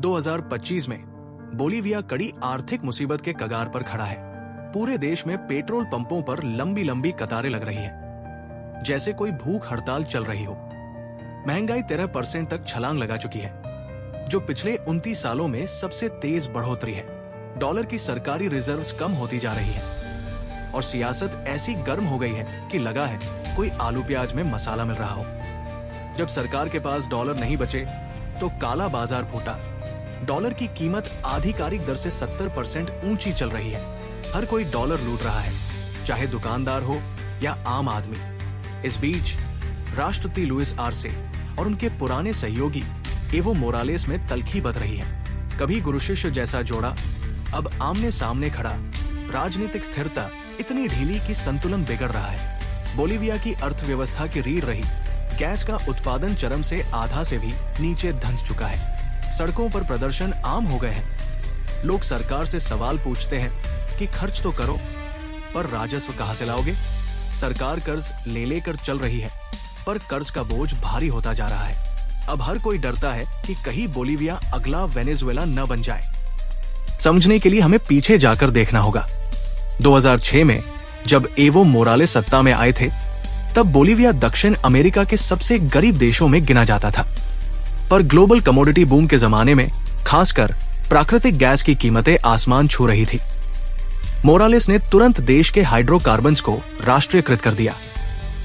2025 में बोलीविया कड़ी आर्थिक मुसीबत के कगार पर खड़ा है। पूरे देश में पेट्रोल पंपों पर लंबी लंबी कतारें लग रही हैं, जैसे कोई भूख हड़ताल चल रही हो। महंगाई 13% तक छलांग लगा चुकी है, जो पिछले 29 सालों में सबसे तेज बढ़ोतरी है। डॉलर की सरकारी रिजर्व्स कम होती जा रही है और सियासत ऐसी गर्म हो गई है कि लगा है कोई आलू प्याज में मसाला मिल रहा हो। जब सरकार के पास डॉलर नहीं बचे तो काला बाजार फूटा। डॉलर की कीमत आधिकारिक दर से 70% ऊंची चल रही है। हर कोई डॉलर लूट रहा है, चाहे दुकानदार हो या आम आदमी। इस बीच राष्ट्रपति लुइस आर्से और उनके पुराने सहयोगी एवो मोरालेस में तल्खी बध रही है। कभी गुरु शिष्य जैसा जोड़ा अब आमने सामने खड़ा। राजनीतिक स्थिरता इतनी ढीली कि संतुलन बिगड़ रहा है। बोलीविया की अर्थव्यवस्था की रीढ़ रही गैस का उत्पादन चरम से आधा से भी नीचे धंस चुका है। सड़कों पर प्रदर्शन आम हो गए हैं। लोग सरकार से सवाल पूछते हैं कि खर्च तो करो, पर राजस्व कहां से लाओगे? सरकार कर्ज ले लेकर चल रही है, पर कर्ज का बोझ भारी होता जा रहा है। अब हर कोई डरता है कि कहीं बोलीविया अगला वेनेजुएला न बन जाए। समझने के लिए हमें पीछे जाकर देखना होगा। 2006 में जब एवो मोरालेस सत्ता में आए थे, तब बोलीविया दक्षिण अमेरिका के सबसे गरीब देशों में गिना जाता था। पर ग्लोबल कमोडिटी बूम के जमाने में खासकर प्राकृतिक गैस की कीमतें आसमान छू रही थी। मोरालेस ने तुरंत देश के हाइड्रोकार्बन्स को राष्ट्रीयकृत कर दिया।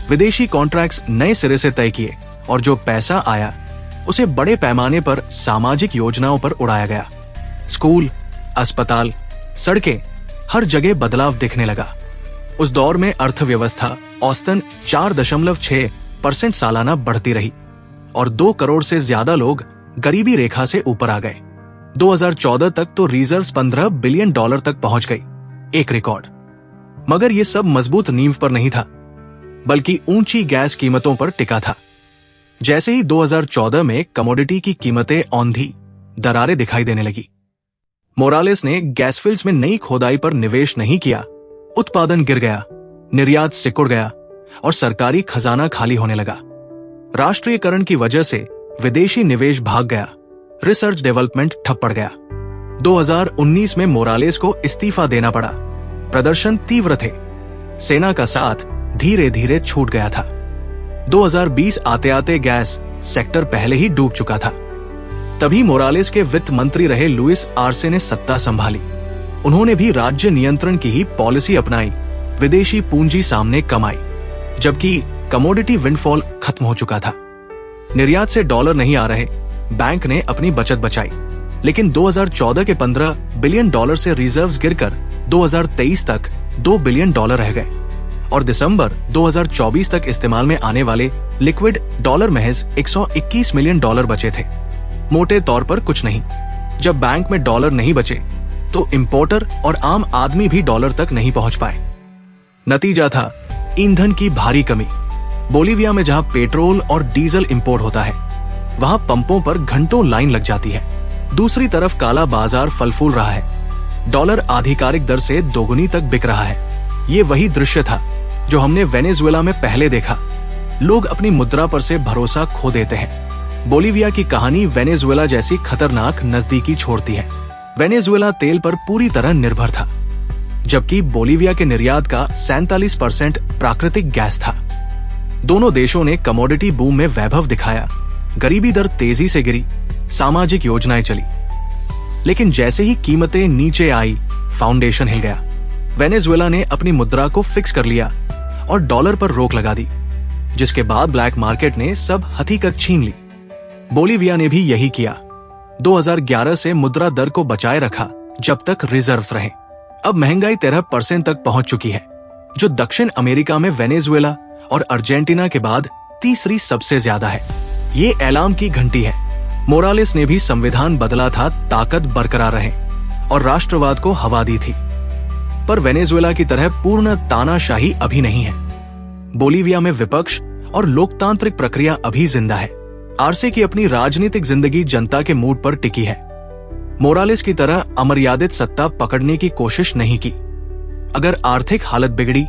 विदेशी कॉन्ट्रैक्ट्स नए सिरे से तय किए और जो पैसा आया उसे बड़े पैमाने पर सामाजिक योजनाओं पर उड़ाया गया। स्कूल, अस्पताल, सड़कें, हर जगह बदलाव दिखने लगा। उस दौर में अर्थव्यवस्था औसतन 4.6% सालाना बढ़ती रही और 2 करोड़ से ज्यादा लोग गरीबी रेखा से ऊपर आ गए। 2014 तक तो रिजर्व्स $15 बिलियन तक पहुंच गई, एक रिकॉर्ड। मगर ये सब मजबूत नींव पर नहीं था, बल्कि ऊंची गैस कीमतों पर टिका था। जैसे ही 2014 में कमोडिटी की कीमतें औंधी, दरारें दिखाई देने लगी। मोरालेस ने गैस फील्ड्स में नई खोदाई पर निवेश नहीं किया। उत्पादन गिर गया, निर्यात सिकुड़ गया और सरकारी खजाना खाली होने लगा। राष्ट्रीयकरण की वजह से विदेशी निवेश भाग गया, रिसर्च डेवलपमेंट ठप पड़ गया। 2019 में मोरालेस को इस्तीफा देना पड़ा। प्रदर्शन तीव्र थे, सेना का साथ धीरे धीरे छूट गया था। 2020 आते आते गैस सेक्टर पहले ही डूब चुका था। तभी मोरालेस के वित्त मंत्री रहे लुइस आर्से ने सत्ता संभाली। उन्होंने भी राज्य नियंत्रण की ही पॉलिसी अपनाई। विदेशी पूंजी सामने कम आई, जबकि कमोडिटी विंडफॉल खत्म हो चुका था। निर्यात से डॉलर नहीं आ रहे, बैंक ने अपनी बचत बचाई। लेकिन 2014 के $15 बिलियन से रिजर्व्स गिरकर 2023 तक $2 बिलियन रह गए और दिसंबर 2024 तक इस्तेमाल में आने वाले लिक्विड डॉलर महज $121 मिलियन बचे थे। मोटे तौर पर कुछ नहीं। जब बैंक में डॉलर नहीं बचे तो इंपोर्टर और आम आदमी भी डॉलर तक नहीं पहुंच पाए। नतीजा था ईंधन की भारी कमी। बोलीविया में जहां पेट्रोल और डीजल इंपोर्ट होता है, वहां पंपों पर घंटों लाइन लग जाती है। दूसरी तरफ काला बाजार फल फूल रहा है। डॉलर आधिकारिक दर से दोगुनी तक बिक रहा है। ये वही दृश्य था जो हमने वेनेजुएला में पहले देखा। लोग अपनी मुद्रा पर से भरोसा खो देते हैं। बोलीविया की कहानी वेनेजुएला जैसी खतरनाक नजदीकी छोड़ती है। वेनेजुएला तेल पर पूरी तरह निर्भर था, जबकि बोलीविया के निर्यात का 47% प्राकृतिक गैस था। दोनों देशों ने कमोडिटी बूम में वैभव दिखाया, गरीबी दर तेजी से गिरी, सामाजिक योजनाएं चली। लेकिन जैसे ही कीमतें नीचे आई, फाउंडेशन हिल गया। वेनेजुएला ने अपनी मुद्रा को फिक्स कर लिया और डॉलर पर रोक लगा दी, जिसके बाद ब्लैक मार्केट ने सब हकीकत छीन ली। बोलीविया ने भी यही किया। 2011 से मुद्रा दर को बचाए रखा जब तक रिजर्व्स रहे। अब महंगाई 13% तक पहुंच चुकी है, जो दक्षिण अमेरिका में वेनेजुएला और अर्जेंटीना के बाद तीसरी सबसे ज्यादा है। ये ऐलान की घंटी है। मोरालेस ने भी संविधान बदला था ताकत बरकरार रहे और राष्ट्रवाद को हवा दी थी। पर वेनेजुएला की तरह पूर्ण तानाशाही अभी नहीं है। बोलीविया में विपक्ष और लोकतांत्रिक प्रक्रिया अभी जिंदा है। आर्से की अपनी राजनीतिक जिंदगी जनता के मूड पर टिकी है। मोरालेस की तरह अमर्यादित सत्ता पकड़ने की कोशिश नहीं की। अगर आर्थिक हालत बिगड़ी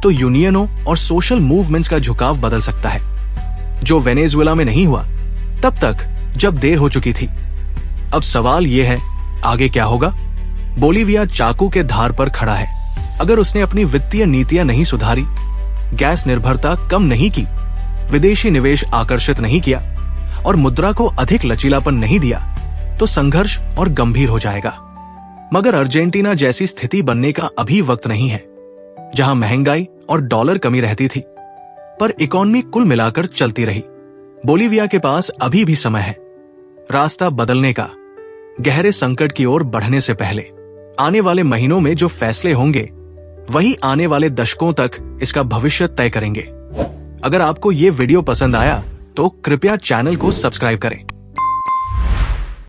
तो यूनियनों और सोशल मूवमेंट्स का झुकाव बदल सकता है, जो वेनेजुएला में नहीं हुआ तब तक जब देर हो चुकी थी। अब सवाल ये है, आगे क्या होगा? बोलीविया चाकू के धार पर खड़ा है। अगर उसने अपनी वित्तीय नीतियां नहीं सुधारी, गैस निर्भरता कम नहीं की, विदेशी निवेश आकर्षित नहीं किया और मुद्रा को अधिक लचीलापन नहीं दिया, तो संघर्ष और गंभीर हो जाएगा। मगर अर्जेंटीना जैसी स्थिति बनने का अभी वक्त नहीं है, जहां महंगाई और डॉलर कमी रहती थी, पर इकोनॉमी कुल मिलाकर चलती रही। बोलीविया के पास अभी भी समय है रास्ता बदलने का, गहरे संकट की ओर बढ़ने से पहले। आने वाले महीनों में जो फैसले होंगे, वही आने वाले दशकों तक इसका भविष्य तय करेंगे। अगर आपको ये वीडियो पसंद आया तो कृपया चैनल को सब्सक्राइब करें